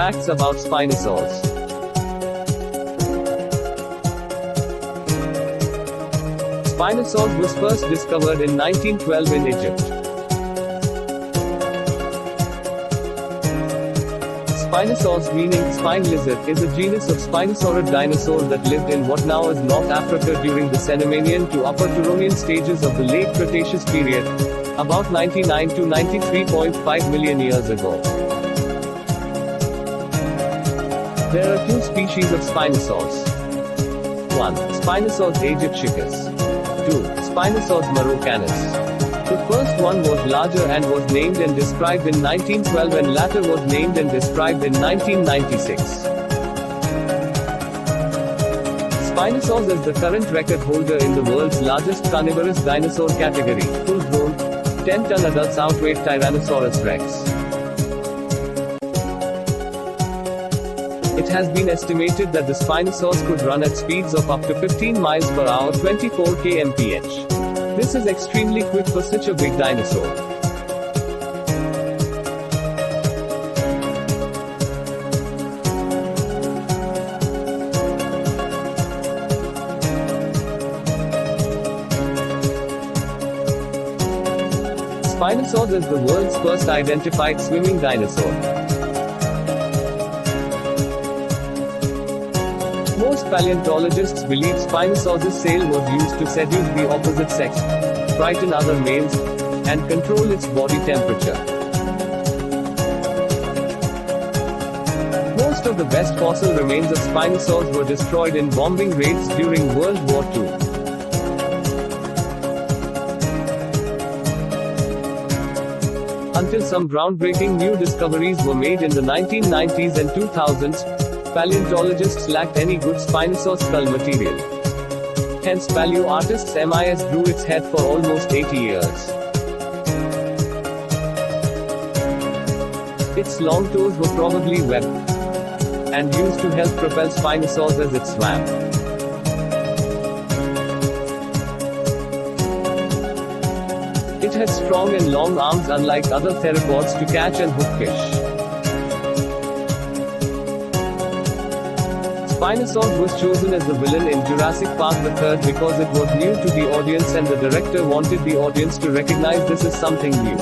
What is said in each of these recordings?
Facts about Spinosaurus. Spinosaurus was first discovered in 1912 in Egypt. Spinosaurus, meaning spine lizard, is a genus of Spinosaurid dinosaur that lived in what now is North Africa during the Cenomanian to Upper Turonian stages of the Late Cretaceous period, about 99 to 93.5 million years ago. There are two species of Spinosaurus. 1. Spinosaurus aegyptiacus. 2. Spinosaurus maroccanus. The first one was larger and was named and described in 1912 and latter was named and described in 1996. Spinosaurus is the current record holder in the world's largest carnivorous dinosaur category. Full-grown, 10-ton adults outweigh Tyrannosaurus rex. It has been estimated that the Spinosaurus could run at speeds of up to 15 miles per hour, 24 kmph. This is extremely quick for such a big dinosaur. Spinosaurus is the world's first identified swimming dinosaur. Most paleontologists believe Spinosaurus' sail was used to seduce the opposite sex, frighten other males, and control its body temperature. Most of the best fossil remains of Spinosaurus were destroyed in bombing raids during World War II. Until some groundbreaking new discoveries were made in the 1990s and 2000s, paleontologists lacked any good Spinosaurus skull material. Hence paleoartists MIS grew its head for almost 80 years. Its long toes were probably webbed and used to help propel Spinosaurus as it swam. It had strong and long arms unlike other theropods to catch and hook fish. Spinosaurus was chosen as the villain in Jurassic Park the Third because it was new to the audience and the director wanted the audience to recognize this as something new.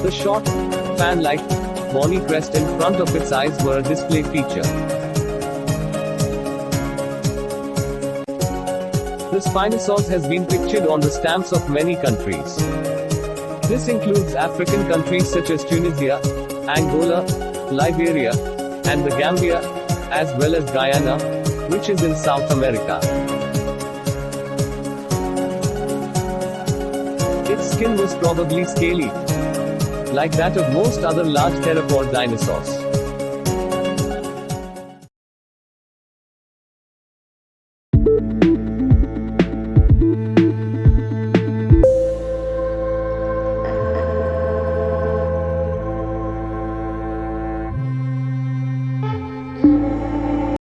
The short, fan-like, bony crest in front of its eyes were a display feature. The Spinosaurus has been pictured on the stamps of many countries. This includes African countries such as Tunisia, Angola, Liberia, and the Gambia, as well as Guyana, which is in South America. Its skin was probably scaly, like that of most other large theropod dinosaurs.